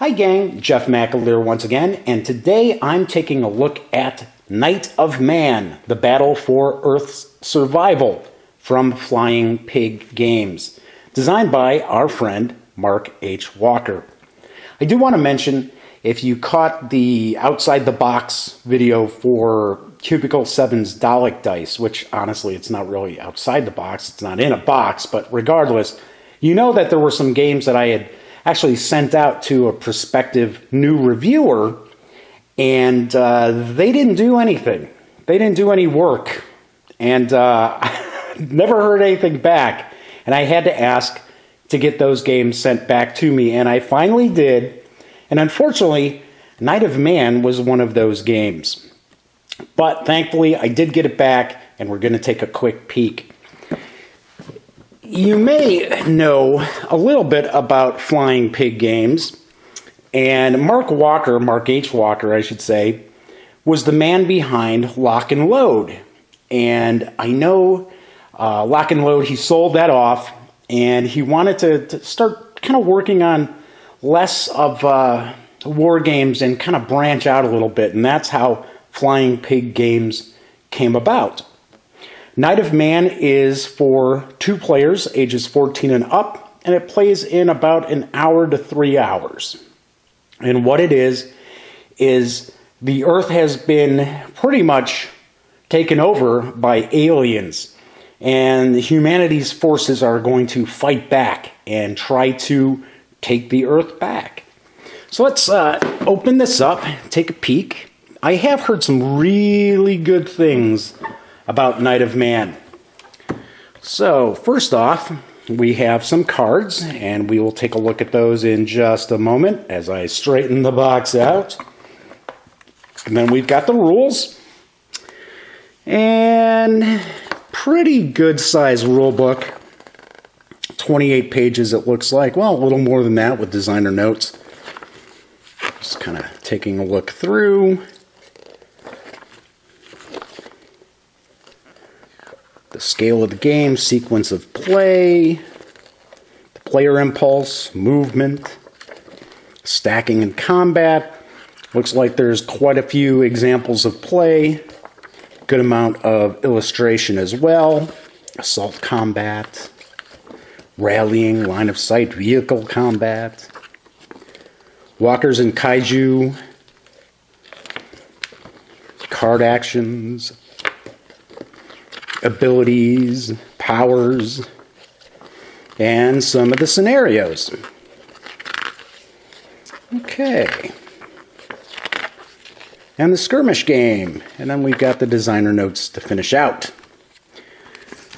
Hi gang, Jeff McAleer once again, and today I'm taking a look at Night of Man, the battle for Earth's survival from Flying Pig Games, designed by our friend Mark H. Walker. I do want to mention, if you caught the Outside the Box video for Cubicle 7's Dalek Dice, which honestly it's not really outside the box, it's not in a box, but regardless, you know that there were some games that I had actually sent out to a prospective new reviewer, and they didn't do anything. They didn't do any work, and never heard anything back. And I had to ask to get those games sent back to me, and I finally did. And unfortunately, Night of Man was one of those games. But thankfully, I did get it back, and we're going to take a quick peek. You may know a little bit about Flying Pig Games, and Mark H. Walker, I should say, was the man behind Lock and Load. And I know Lock and Load, he sold that off, and he wanted to start kind of working on less of war games and kind of branch out a little bit, and that's how Flying Pig Games came about. Night of Man is for 2 players, ages 14 and up, and it plays in about an hour to 3 hours. And what it is the Earth has been pretty much taken over by aliens, and humanity's forces are going to fight back and try to take the Earth back. So let's open this up, take a peek. I have heard some really good things about Night of Man. So first off, we have some cards, and we will take a look at those in just a moment as I straighten the box out. And then we've got the rules, and pretty good size rule book, 28 pages it looks like. Well, a little more than that with designer notes. Just kind of taking a look through. The scale of the game, sequence of play, the player impulse, movement, stacking and combat. Looks like there's quite a few examples of play, good amount of illustration as well, assault combat, rallying, line of sight, vehicle combat, walkers and kaiju, card actions, abilities, powers, and some of the scenarios. Okay. And the skirmish game. And then we've got the designer notes to finish out.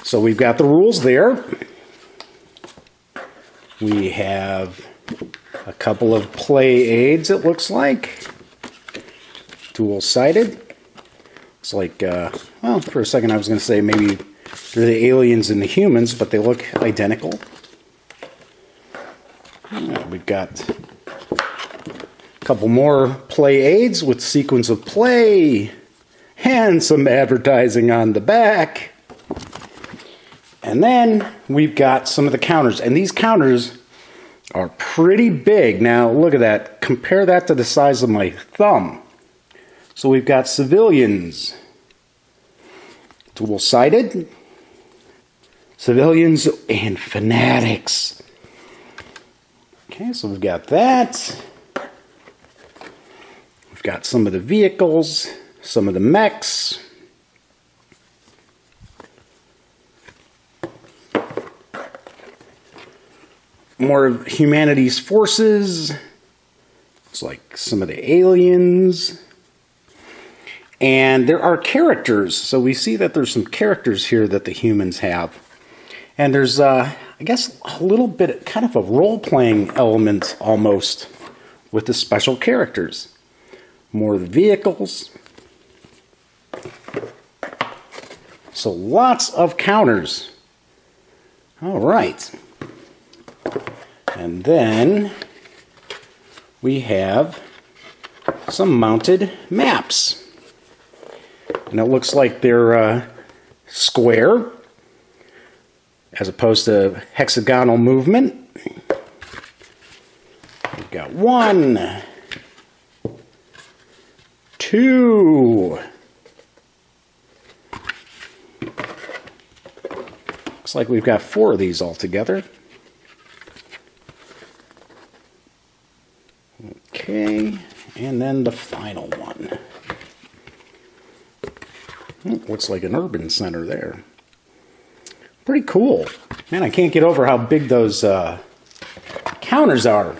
So we've got the rules there. We have a couple of play aids, it looks like. Dual-sided. It's like, well, for a second I was going to say maybe they're the aliens and the humans, but they look identical. We've got a couple more play aids with sequence of play and some advertising on the back. And then we've got some of the counters, and these counters are pretty big. Now look at that. Compare that to the size of my thumb. So we've got civilians, dual-sided, civilians, and fanatics. Okay, so we've got that. We've got some of the vehicles, some of the mechs. More of humanity's forces. It's like some of the aliens. And there are characters, so we see that there's some characters here that the humans have. And there's, I guess, a little bit, kind of a role-playing element almost with the special characters. More of the vehicles. So lots of counters. All right. And then we have some mounted maps. And it looks like they're square as opposed to hexagonal movement. we've got 1, 2. Looks like we've got 4 of these altogether. Okay, and then the final one. Looks like an urban center there. Pretty cool. Man, I can't get over how big those counters are.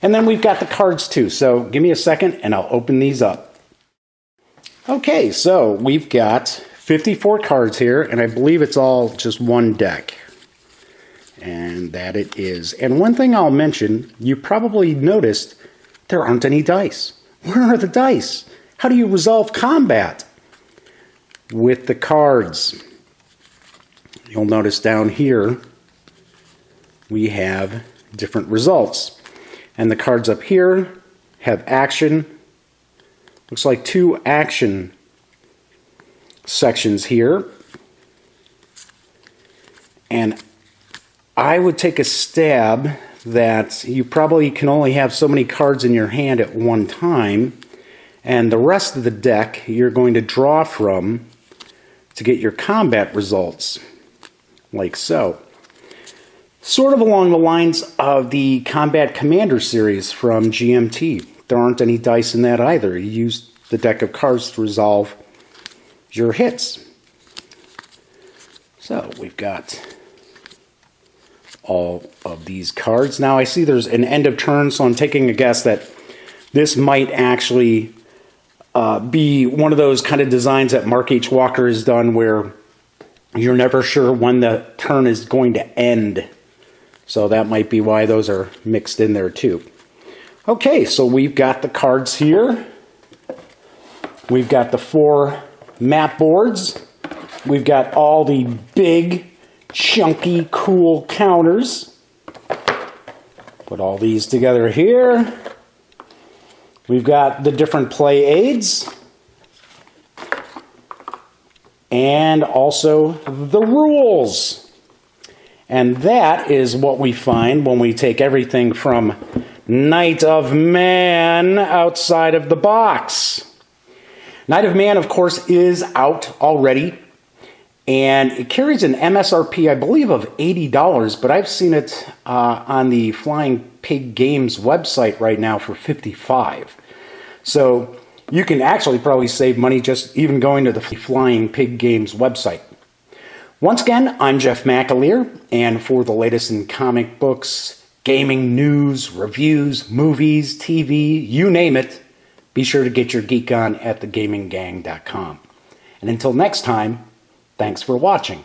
And then we've got the cards too. So give me a second and I'll open these up. Okay, so we've got 54 cards here, and I believe it's all just one deck. And that it is. And one thing I'll mention, you probably noticed there aren't any dice. Where are the dice? How do you resolve combat with the cards? You'll notice down here we have different results. And the cards up here have action. Looks like 2 action sections here. And I would take a stab that you probably can only have so many cards in your hand at one time, and the rest of the deck you're going to draw from to get your combat results, like so. Sort of along the lines of the Combat Commander series from GMT. There aren't any dice in that either. You use the deck of cards to resolve your hits. So we've got all of these cards. Now I see there's an end of turn, so I'm taking a guess that this might actually be one of those kind of designs that Mark H. Walker has done where you're never sure when the turn is going to end. So that might be why those are mixed in there too. Okay, so we've got the cards here. We've got the 4 map boards. We've got all the big, chunky, cool counters. Put all these together here. We've got the different play aids. And also the rules. And that is what we find when we take everything from Knight of Man outside of the box. Knight of Man, of course, is out already. And it carries an MSRP, I believe, of $80, but I've seen it on the Flying Pig Games website right now for $55. So you can actually probably save money just even going to the Flying Pig Games website. Once again, I'm Jeff McAleer, and for the latest in comic books, gaming news, reviews, movies, TV, you name it, be sure to get your geek on at thegaminggang.com. And until next time, thanks for watching.